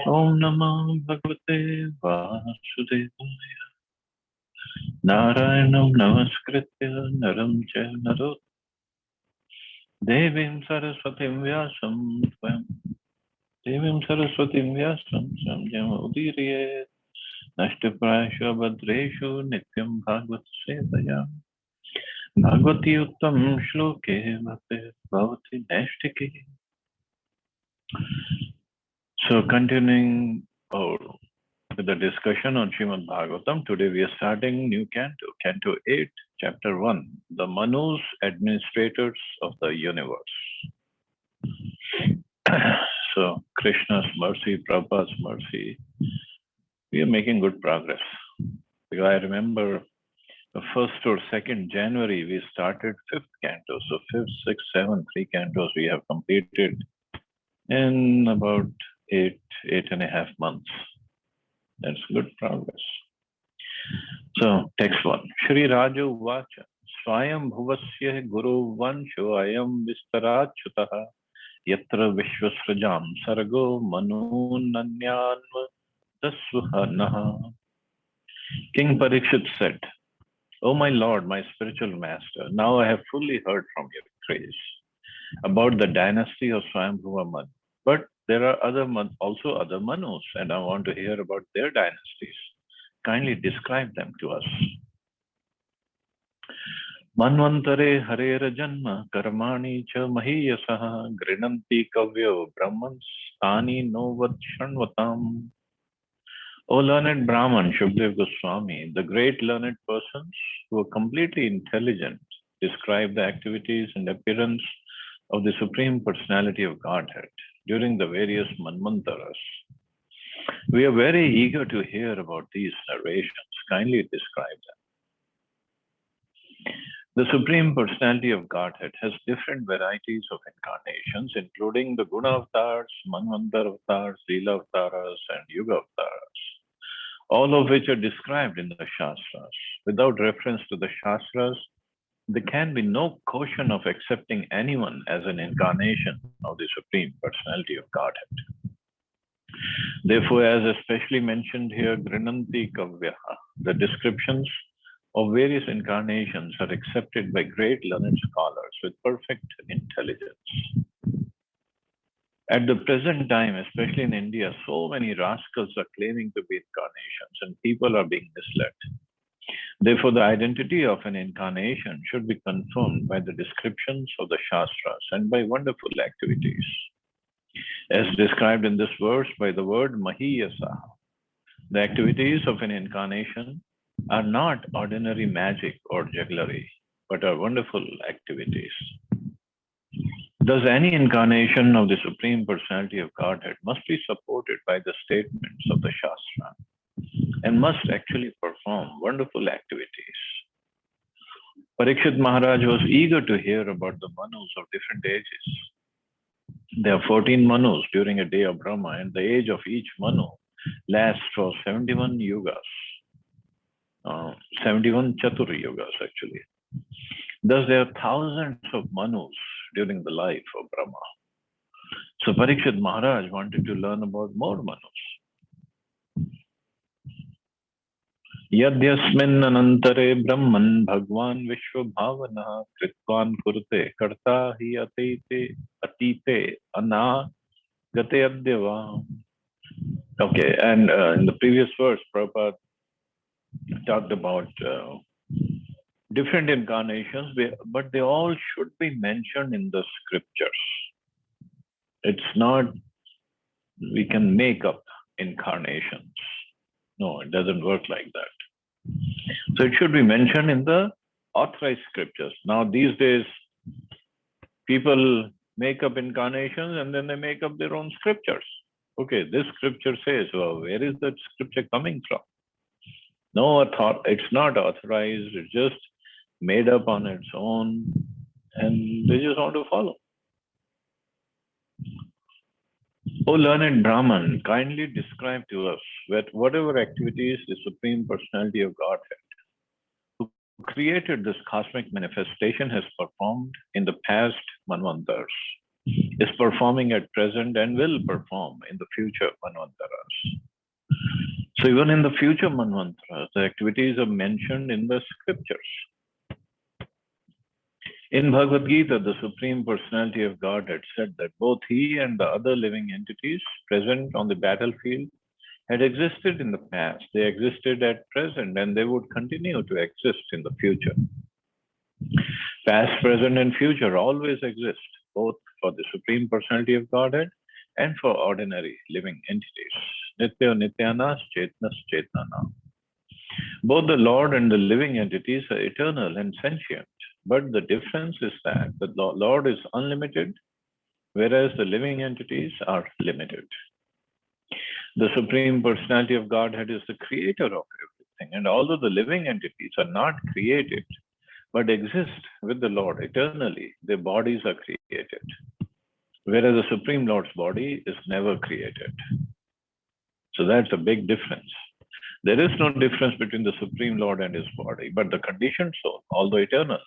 Om Namah Bhagavate Vasudevaya. Narayanam Namaskritya Naram Cha Narot Devim Saraswatim Vyasam Swam Devim Saraswatim Vyasam Samjam Udirye Nashtaprasha Badreshu Nityam Bhagavad Sevaya Bhagavati Uttam Shloke Bhakti Bhavati Nashtiki. So continuing our with the discussion on Srimad Bhagavatam, today we are starting new canto, Canto 8, Chapter 1, the Manus, administrators of the universe. So, Krishna's mercy, Prabhupada's mercy, we are making good progress. Because I remember the 1st or 2nd January, we started 5th canto. So, 5th, 6th, 7th, 3 cantos we have completed in about 8.5 months. That's good progress. So, text 1. Shri Raju Vacha Swayam Bhuvasya Guru Vansho Ayam Vistarachutaha Yatra Vishwasrajam Sargo Manu Nanyanva Dasvahanaha. King Parikshit said, O my Lord, my spiritual master, now I have fully heard from your praise about the dynasty of Swayambhuva Manu. But there are also other Manus, and I want to hear about their dynasties. Kindly describe them to us. Manvantare Harera Janma Karmani Cha Mahiyasaha Grinanti Kavyo Brahmans Tani Novat Shanvatam. O learned Brahman, Shukdev Goswami, the great learned persons who are completely intelligent describe the activities and appearance of the Supreme Personality of Godhead during the various Manvantaras. We are very eager to hear about these narrations. Kindly describe them. The Supreme Personality of Godhead has different varieties of incarnations, including the Guna avatars, Manvantar avatars, Leela avatars, and Yuga avatars, all of which are described in the Shastras. Without reference to the Shastras, there can be no caution of accepting anyone as an incarnation of the Supreme Personality of Godhead. Therefore, as especially mentioned here, Grinanti Kavyaha, the descriptions of various incarnations are accepted by great learned scholars with perfect intelligence. At the present time, especially in India, so many rascals are claiming to be incarnations and people are being misled. Therefore, the identity of an incarnation should be confirmed by the descriptions of the Shastras and by wonderful activities. As described in this verse by the word Mahiyasa, the activities of an incarnation are not ordinary magic or jugglery, but are wonderful activities. Thus, any incarnation of the Supreme Personality of Godhead must be supported by the statements of the Shastra and must actually perform wonderful activities. Parikshit Maharaj was eager to hear about the Manus of different ages. There are 14 Manus during a day of Brahma, and the age of each Manu lasts for 71 yugas. 71 Chatur yugas actually. Thus there are thousands of Manus during the life of Brahma. So Parikshit Maharaj wanted to learn about more Manus. Yadyasmin anantare Brahman Bhagwan Vishwabhavana Kritvan Kurte Karta hi atite ana gate adyava. Okay, and in the previous verse, Prabhupada talked about different incarnations, but they all should be mentioned in the scriptures. It's not, we can make up incarnations. No, it doesn't work like that. So it should be mentioned in the authorized scriptures. Now, these days, people make up incarnations and then they make up their own scriptures. Okay, this scripture says, well, where is that scripture coming from? No, it's not authorized. It's just made up on its own, and they just want to follow. O learned Brahman, kindly describe to us whatever activities the Supreme Personality of Godhead, who created this cosmic manifestation, has performed in the past Manvantars. is performing at present and will perform in the future Manvantaras. So even in the future Manvantaras, the activities are mentioned in the scriptures. In Bhagavad Gita, the Supreme Personality of Godhead said that both he and the other living entities present on the battlefield had existed in the past, they existed at present, and they would continue to exist in the future. Past, present, and future always exist, both for the Supreme Personality of Godhead and for ordinary living entities. Nitya Nityanas Chetnas Chetnana. Both the Lord and the living entities are eternal and sentient, but the difference is that the Lord is unlimited, whereas the living entities are limited. The Supreme Personality of Godhead is the creator of everything, and although the living entities are not created, but exist with the Lord eternally, their bodies are created, whereas the Supreme Lord's body is never created. So that's a big difference. There is no difference between the Supreme Lord and his body, but the conditioned soul, although eternal,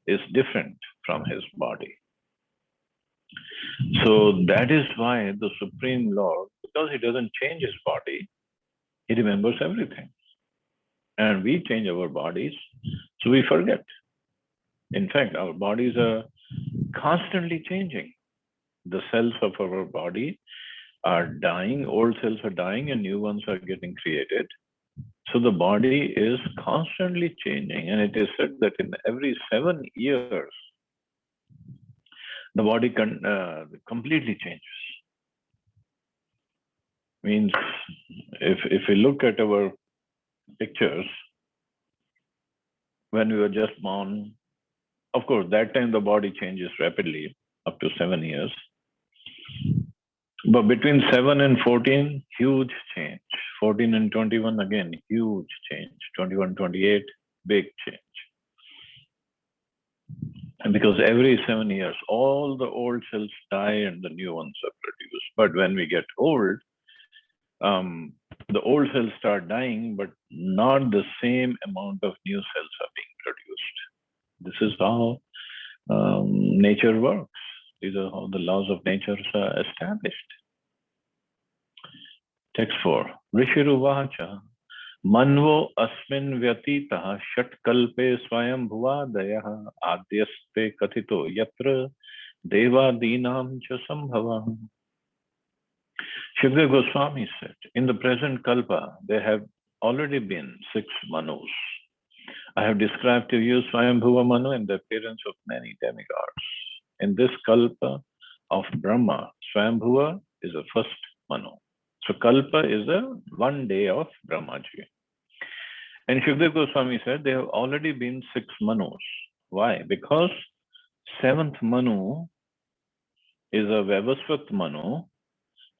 is different from his body. So that is why the Supreme Lord, because he doesn't change his body, he remembers everything. And we change our bodies, so we forget. In fact, our bodies are constantly changing. The cells of our body are dying, old cells are dying, and new ones are getting created. So the body is constantly changing, and it is said that in every 7 years, the body completely changes. Means if we look at our pictures, when we were just born, of course, that time the body changes rapidly, up to 7 years. But between 7 and 14, huge change. 14 and 21, again, huge change. 21, 28, big change. And because every 7 years, all the old cells die and the new ones are produced. But when we get old, the old cells start dying, but not the same amount of new cells are being produced. This is how nature works. These are how the laws of nature are established. Text 4. Rishiruvacha Manvo asmin vyatitaha shatkalpe swayam bhuvadayah adyaste kathito yatra devadinam cha sambhava. Shukdev Goswami said, in the present kalpa, there have already been 6 Manus. I have described to you Swayambhuva Manu and the appearance of many demigods. In this kalpa of Brahma, Swayambhuva is the first Manu. So kalpa is the 1 day of Brahmaji. And Shukdev Goswami said there have already been 6 Manus. Why? Because 7th Manu is a Vavasvat Manu,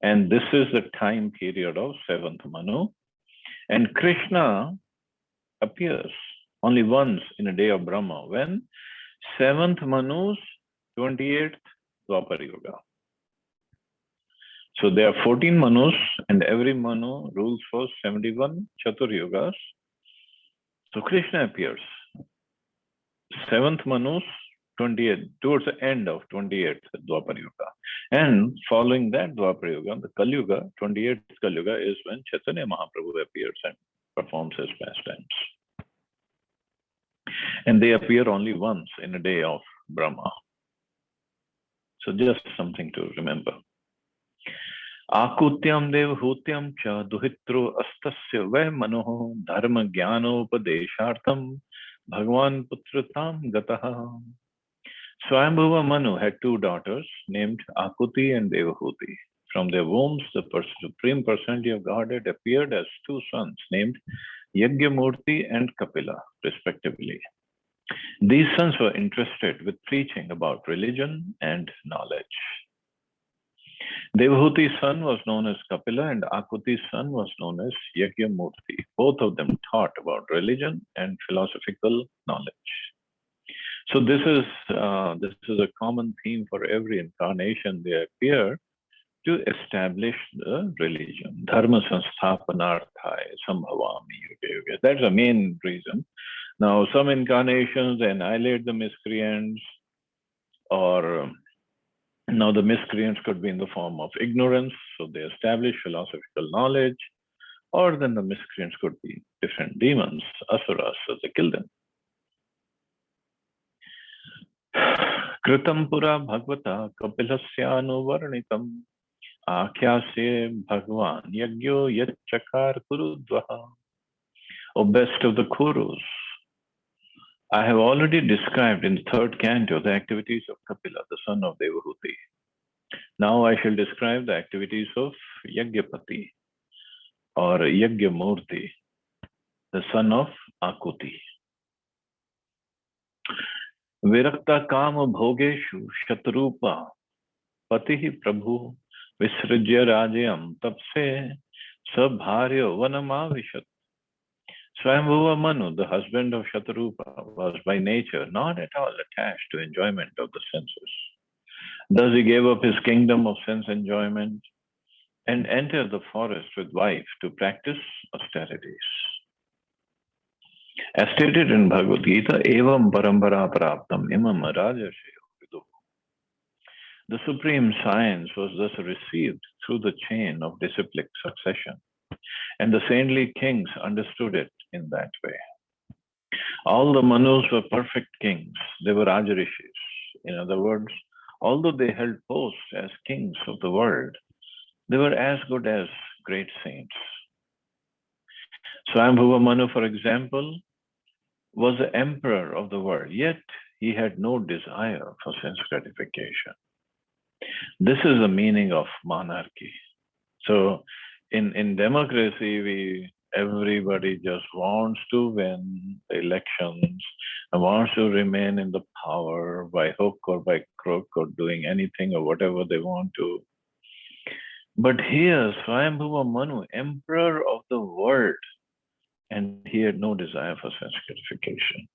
and this is the time period of 7th Manu. And Krishna appears only once in a day of Brahma, when 7th Manu's 28th Dwapar Yuga. So there are 14 Manus, and every Manu rules for 71 Chatur Yugas. So Krishna appears 7th Manu's 28th, towards the end of 28th Dwapar Yuga. And following that Dwapar Yuga, the Kali Yuga, 28th Kali Yuga, is when Chaitanya Mahaprabhu appears and performs his pastimes. And they appear only once in a day of Brahma. So just something to remember. Akutyam devhutyam cha duhitro astasya ve manoho dharma jnanopadeshartham bhagwan putratam gataha. Swayambhuva Manu had 2 daughters named Akuti and Devahuti. From their wombs, the Supreme Personality of Godhead appeared as 2 sons named Yagyamurti and Kapila, respectively. These sons were interested with preaching about religion and knowledge. Devahuti's son was known as Kapila and Akuti's son was known as Yagyamurti. Both of them taught about religion and philosophical knowledge. So this is a common theme for every incarnation. They appear to establish the religion. Dharma sansthapanarthaya sambhavami yuga yuga. That's the main reason. Now, some incarnations annihilate the miscreants or Now, the miscreants could be in the form of ignorance, so they established philosophical knowledge, or then the miscreants could be different demons, asuras, so they killed them. Kritam pura bhagavata kapilasyanuvarnitam Akhyasye Bhagwan Yagyo Yachakar Kurudvaha. O best of the Kurus, I have already described in the third canto the activities of Kapila, the son of Devahuti. Now I shall describe the activities of Yagyapati or Yagyamurti, the son of Akuti. Virakta Kama Bhogeshu Shatrupa Patihi Prabhu Visrajya Rajayam Tapse Sabharya Vanamavishat. Swayambhuva Manu, the husband of Shatrupa, was by nature not at all attached to enjoyment of the senses. Thus he gave up his kingdom of sense enjoyment and entered the forest with wife to practice austerities. As stated in Bhagavad Gita, Evam Parampara Praptam Imam Rajashayo Vidu. The supreme science was thus received through the chain of disciplic succession, and the saintly kings understood it in that way. All the Manus were perfect kings. They were Rajarishis. In other words, although they held posts as kings of the world, they were as good as great saints. Swayambhuva Manu, for example, was the emperor of the world, yet he had no desire for sense gratification. This is the meaning of monarchy. So in democracy, everybody just wants to win the elections and wants to remain in the power by hook or by crook or doing anything or whatever they want to. But here, Swayambhuva Manu, emperor of the world, and he had no desire for sense gratification.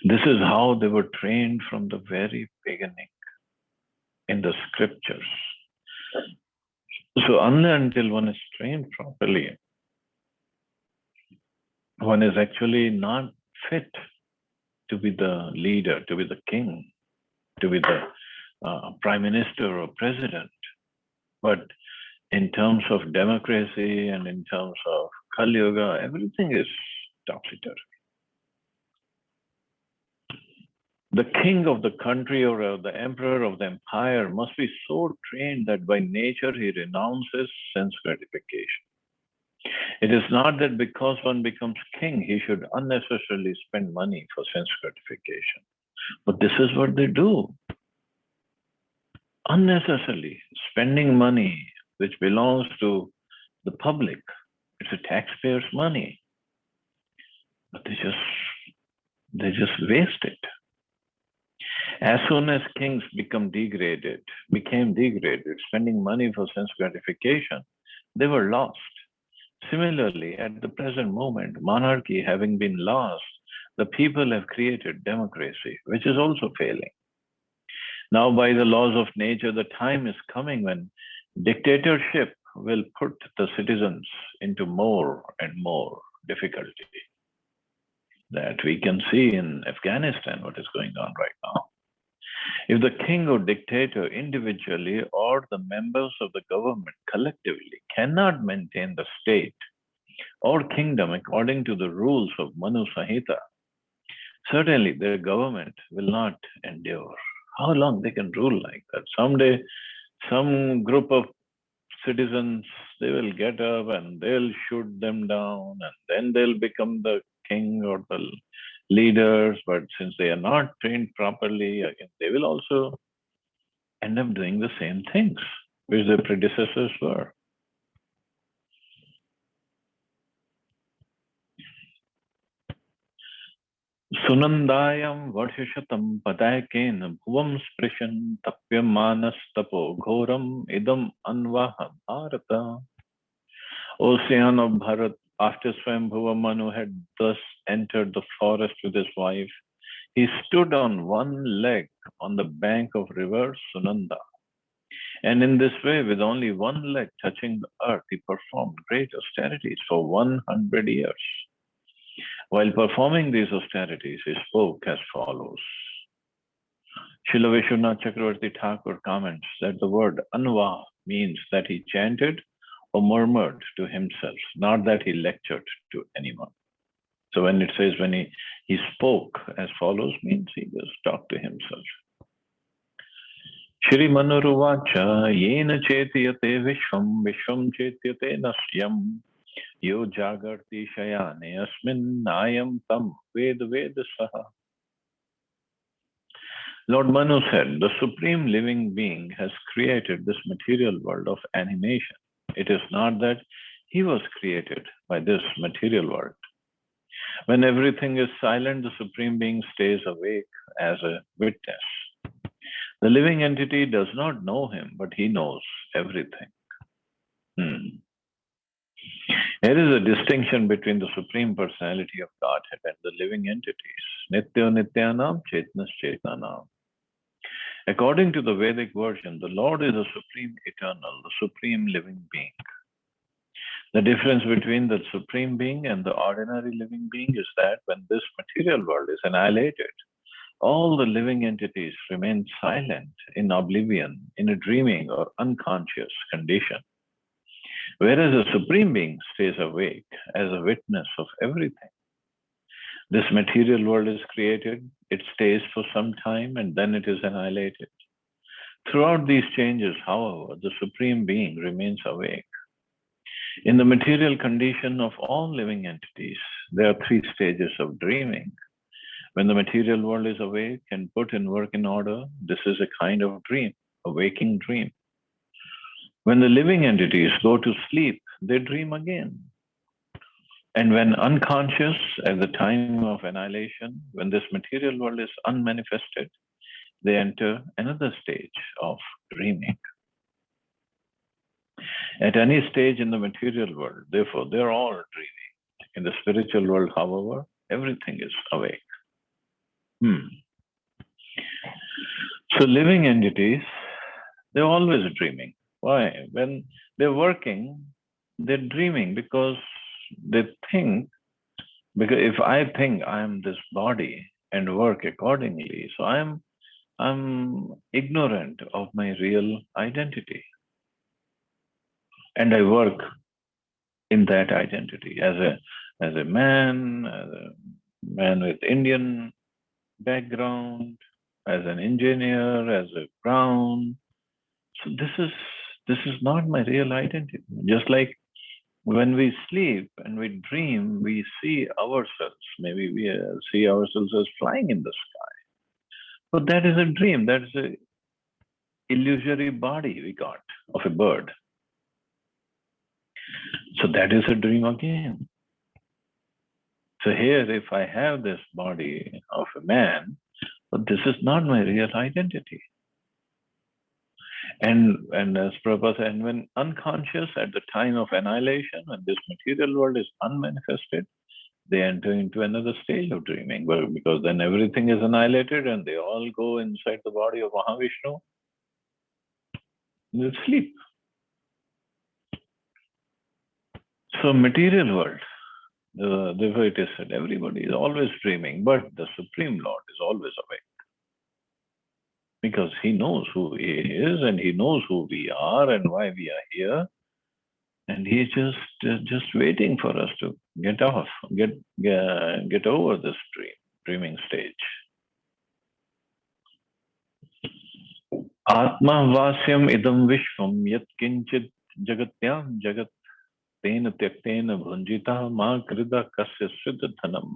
This is how they were trained from the very beginning in the scriptures. So until one is trained properly, one is actually not fit to be the leader, to be the king, to be the prime minister or president. But in terms of democracy and in terms of Kali Yuga, everything is topsy-turvy. The king of the country or the emperor of the empire must be so trained that by nature he renounces sense gratification. It is not that because one becomes king, he should unnecessarily spend money for sense gratification. But this is what they do. Unnecessarily spending money which belongs to the public. It's a taxpayer's money. But they just waste it. As soon as kings became degraded, spending money for sense gratification, they were lost. Similarly, at the present moment, monarchy having been lost, the people have created democracy, which is also failing. Now, by the laws of nature, the time is coming when dictatorship will put the citizens into more and more difficulty. That we can see in Afghanistan, what is going on right now. If the king or dictator individually or the members of the government collectively cannot maintain the state or kingdom according to the rules of Manu Samhita, certainly their government will not endure. How long they can rule like that? Someday, some group of citizens, they will get up and they'll shoot them down and then they'll become the king or the leaders. But since they are not trained properly, again, they will also end up doing the same things which their predecessors were. Sunandayam Varshishatam Padayakena Bhuvam Sprishan Tapyam Manas Tapo Ghoram Idam Anvaha Bharata. Ocean of Bharat, after Swayambhuva Manu had thus entered the forest with his wife, he stood on one leg on the bank of river Sunanda. And in this way, with only one leg touching the earth, he performed great austerities for 100 years. While performing these austerities, he spoke as follows. Srila Vishwanath Chakravarti Thakur comments that the word Anva means that he chanted or murmured to himself, not that he lectured to anyone. So when it says when he spoke as follows, means he just talked to himself. Shri Manuruvacha yena chetiyate vishvam vishvam chetiyate nasyam yo jagarti shayane asmin ayam tam ved saha. Lord Manu said, the Supreme Living Being has created this material world of animation. It is not that he was created by this material world. When everything is silent, the Supreme Being stays awake as a witness. The living entity does not know him, but he knows everything. There is a distinction between the Supreme Personality of Godhead and the living entities. Nitya Nityanam, Chetnas Chetanam. According to the Vedic version, the Lord is the Supreme Eternal, the Supreme Living Being. The difference between the Supreme Being and the ordinary living being is that when this material world is annihilated, all the living entities remain silent in oblivion, in a dreaming or unconscious condition. Whereas the Supreme Being stays awake as a witness of everything. This material world is created, it stays for some time, and then it is annihilated. Throughout these changes, however, the Supreme Being remains awake. In the material condition of all living entities, there are three stages of dreaming. When the material world is awake and put in work in order, this is a kind of dream, a waking dream. When the living entities go to sleep, they dream again. And when unconscious at the time of annihilation, when this material world is unmanifested, they enter another stage of dreaming. At any stage in the material world, therefore, they're all dreaming. In the spiritual world, however, everything is awake. So living entities, they're always dreaming. Why? When they're working, they're dreaming because they think, because if I think I'm this body and work accordingly, so I'm ignorant of my real identity. And I work in that identity as a man with Indian background, as an engineer, as a Brown. So this is not my real identity. Just like when we sleep and we dream, we see ourselves. Maybe we see ourselves as flying in the sky. But that is a dream. That is an illusory body we got of a bird. So that is a dream again. So here, if I have this body of a man, but this is not my real identity. And as Prabhupada said, and when unconscious at the time of annihilation, when this material world is unmanifested, they enter into another stage of dreaming, because then everything is annihilated and they all go inside the body of Mahavishnu. They sleep. So material world, therefore it is said, everybody is always dreaming, but the Supreme Lord is always awake. Because he knows who he is and he knows who we are and why we are here. And he's just waiting for us to get over this dreaming stage. Atma vasyam idam vishvam yat kinchit jagatyam jagat tena tyaktena bhunjita ma krida kasya siddhanam.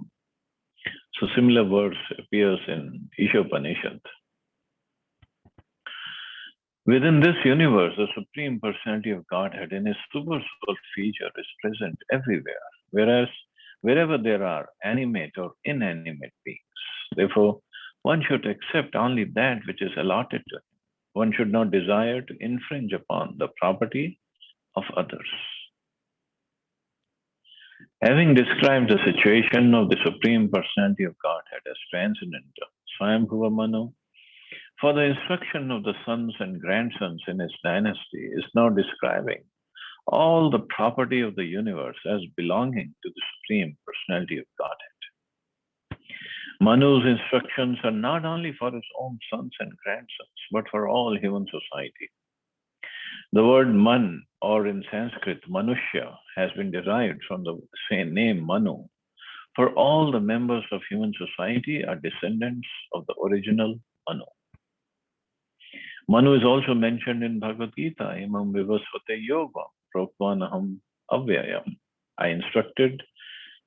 So similar words appears in Ishopanishad. Within this universe, the Supreme Personality of Godhead in His super soul feature is present everywhere, whereas wherever there are animate or inanimate beings. Therefore, one should accept only that which is allotted to him. One should not desire to infringe upon the property of others. Having described the situation of the Supreme Personality of Godhead as transcendental, Swayambhuva Manu, for the instruction of the sons and grandsons in his dynasty, is now describing all the property of the universe as belonging to the Supreme Personality of Godhead. Manu's instructions are not only for his own sons and grandsons, but for all human society. The word man, or in Sanskrit, Manushya, has been derived from the same name Manu. For all the members of human society are descendants of the original Manu. Manu is also mentioned in Bhagavad Gita, Imam Vivasvate Yoga, Prokvanaham Avyayam. I instructed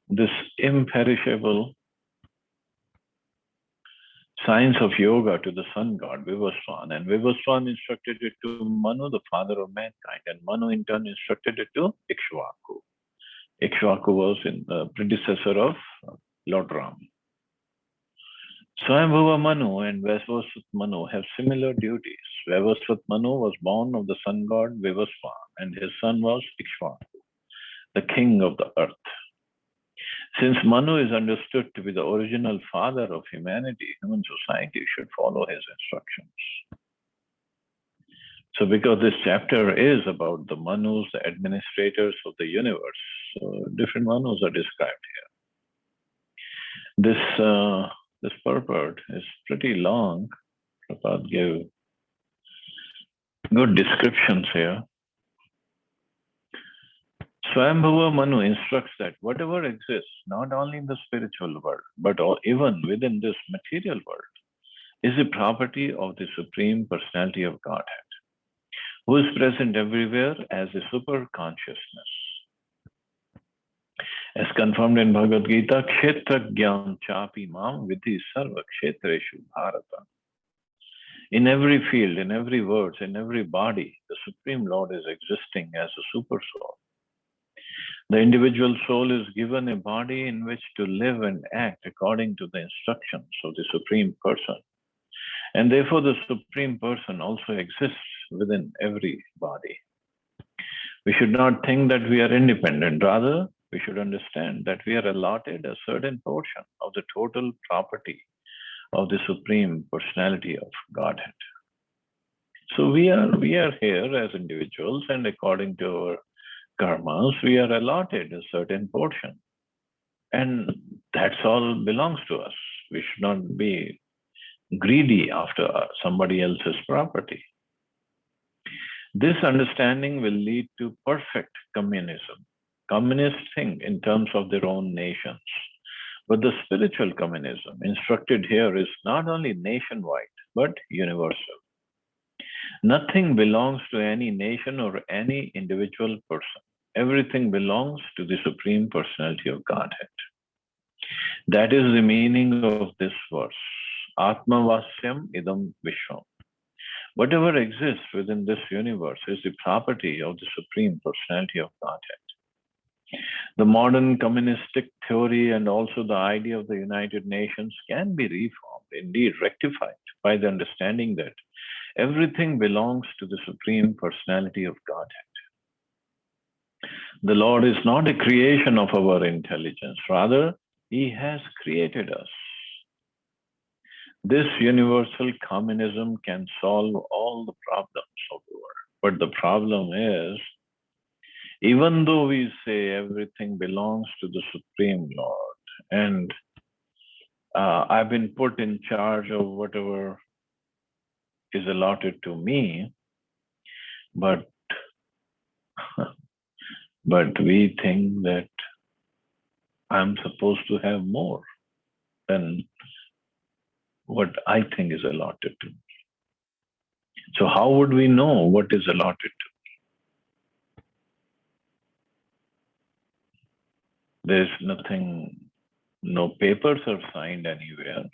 this imperishable science of yoga to the sun god Vivaswan, and Vivaswan instructed it to Manu, the father of mankind, and Manu in turn instructed it to Ikshvaku. Ikshvaku was the predecessor of Lord Ram. Swayambhuva Manu and Vaivasvat Manu have similar duties. Vaivasvat Manu was born of the sun god Vivaswan, and his son was Ikshvaku, the king of the earth. Since Manu is understood to be the original father of humanity, human society should follow his instructions. So because this chapter is about the Manus, the administrators of the universe, so different Manus are described here. This purport is pretty long. Prabhupada gave good descriptions here. Swayambhuva Manu instructs that whatever exists, not only in the spiritual world, but even within this material world, is the property of the Supreme Personality of Godhead, who is present everywhere as a super consciousness. As confirmed in Bhagavad Gita, Kshetra Gyan Chapi Mam Vidhi Sarva Kshetreshu Bharata. In every field, in every word, in every body, the Supreme Lord is existing as a super soul. The individual soul is given a body in which to live and act according to the instructions of the Supreme Person. And therefore, the Supreme Person also exists within every body. We should not think that we are independent. Rather, we should understand that we are allotted a certain portion of the total property of the Supreme Personality of Godhead. So we are here as individuals, and according to our karmas, we are allotted a certain portion. And that's all belongs to us. We should not be greedy after somebody else's property. This understanding will lead to perfect communism. Communists think in terms of their own nations. But the spiritual communism instructed here is not only nationwide, but universal. Nothing belongs to any nation or any individual person. Everything belongs to the Supreme Personality of Godhead. That is the meaning of this verse. Atma Vasyam Idam Vishwam. Whatever exists within this universe is the property of the Supreme Personality of Godhead. The modern communistic theory and also the idea of the United Nations can be reformed, indeed rectified, by the understanding that everything belongs to the Supreme Personality of Godhead. The Lord is not a creation of our intelligence. Rather, He has created us. This universal communism can solve all the problems of the world. But the problem is, even though we say everything belongs to the Supreme Lord, and I've been put in charge of whatever is allotted to me, but we think that I'm supposed to have more than what I think is allotted to me. So how would we know what is allotted to me? There's nothing, no papers are signed anywhere.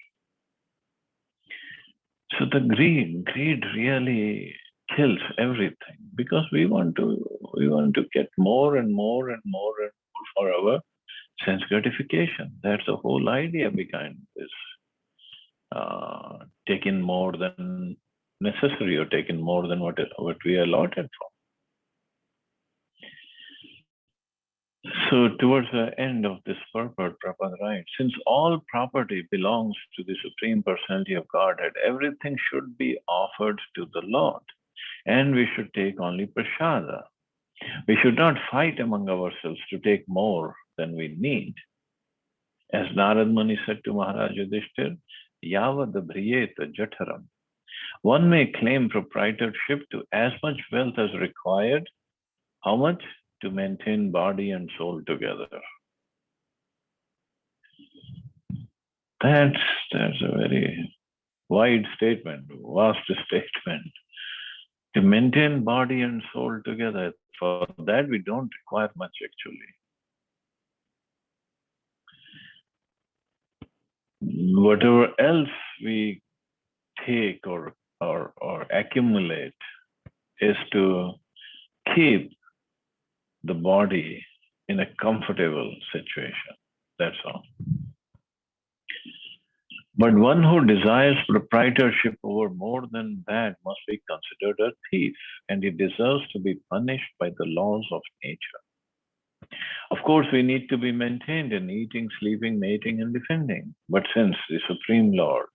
So the greed really kills everything, because we want to get more and more and more and more for our sense gratification. That's the whole idea behind this. Taking more than necessary, or taking more than what we are allotted for. So towards the end of this purport, Prabhupada writes, since all property belongs to the Supreme Personality of Godhead, everything should be offered to the Lord, and we should take only prasada. We should not fight among ourselves to take more than we need. As Narad Muni said to Maharaj Yudhishthir, Yavad Bhriyeta Jataram. One may claim proprietorship to as much wealth as required. How much? To maintain body and soul together. That's a very wide statement, vast statement. To maintain body and soul together, for that we don't require much actually. Whatever else we take or accumulate is to keep the body in a comfortable situation. That's all. But one who desires proprietorship over more than that must be considered a thief, and he deserves to be punished by the laws of nature. Of course, we need to be maintained in eating, sleeping, mating, and defending. But since the Supreme Lord,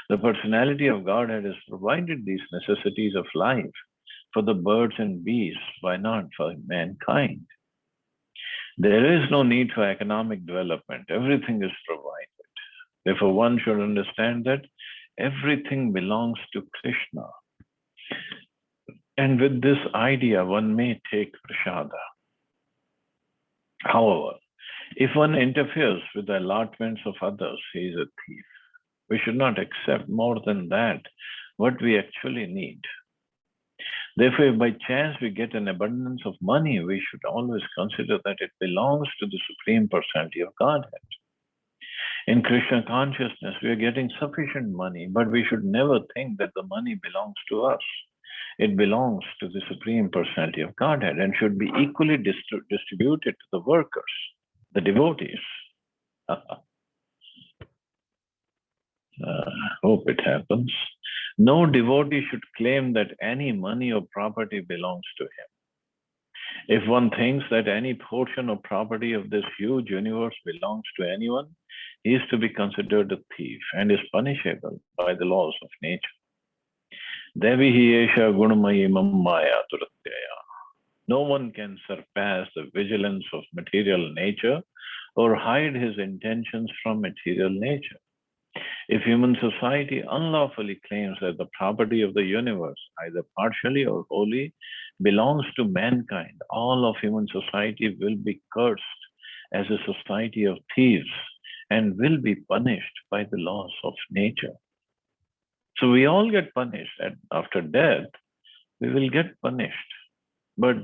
the personality of Godhead, has provided these necessities of life for the birds and beasts, why not for mankind? There is no need for economic development. Everything is provided. Therefore, one should understand that everything belongs to Krishna. And with this idea, one may take prasada. However, if one interferes with the allotments of others, he is a thief. We should not accept more than that, what we actually need. Therefore, if by chance we get an abundance of money, we should always consider that it belongs to the Supreme Personality of Godhead. In Krishna consciousness, we are getting sufficient money, but we should never think that the money belongs to us. It belongs to the Supreme Personality of Godhead and should be equally distributed to the workers, the devotees. Hope it happens. No devotee should claim that any money or property belongs to him. If one thinks that any portion or property of this huge universe belongs to anyone, he is to be considered a thief and is punishable by the laws of nature. Devi Hiesha Gunamayi Maya Turatyaya. No one can surpass the vigilance of material nature or hide his intentions from material nature. If human society unlawfully claims that the property of the universe, either partially or wholly, belongs to mankind, all of human society will be cursed as a society of thieves and will be punished by the laws of nature. So we all get punished, and after death, we will get punished. But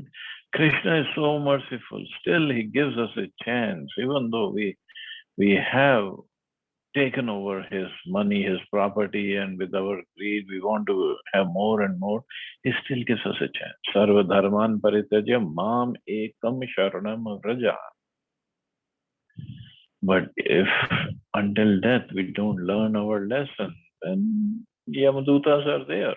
Krishna is so merciful. Still, he gives us a chance, even though we have taken over his money, his property, and with our greed, we want to have more and more. He still gives us a chance. Sarva dharman parityaja mam ekam sharanam vraja. But if until death we don't learn our lesson, then Yamadutas are there.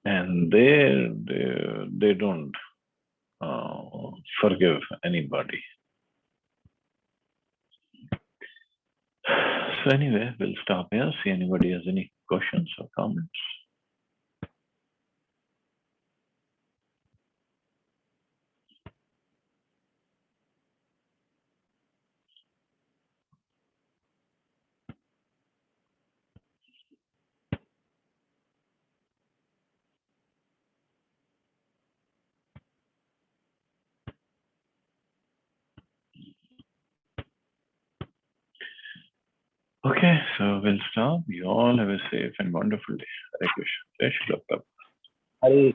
And they don't forgive anybody. So anyway, we'll stop here. See anybody has any questions or comments. Okay, so we'll stop. You all have a safe and wonderful day. Hare Krishna. Jai Shri Prabhupada. Hare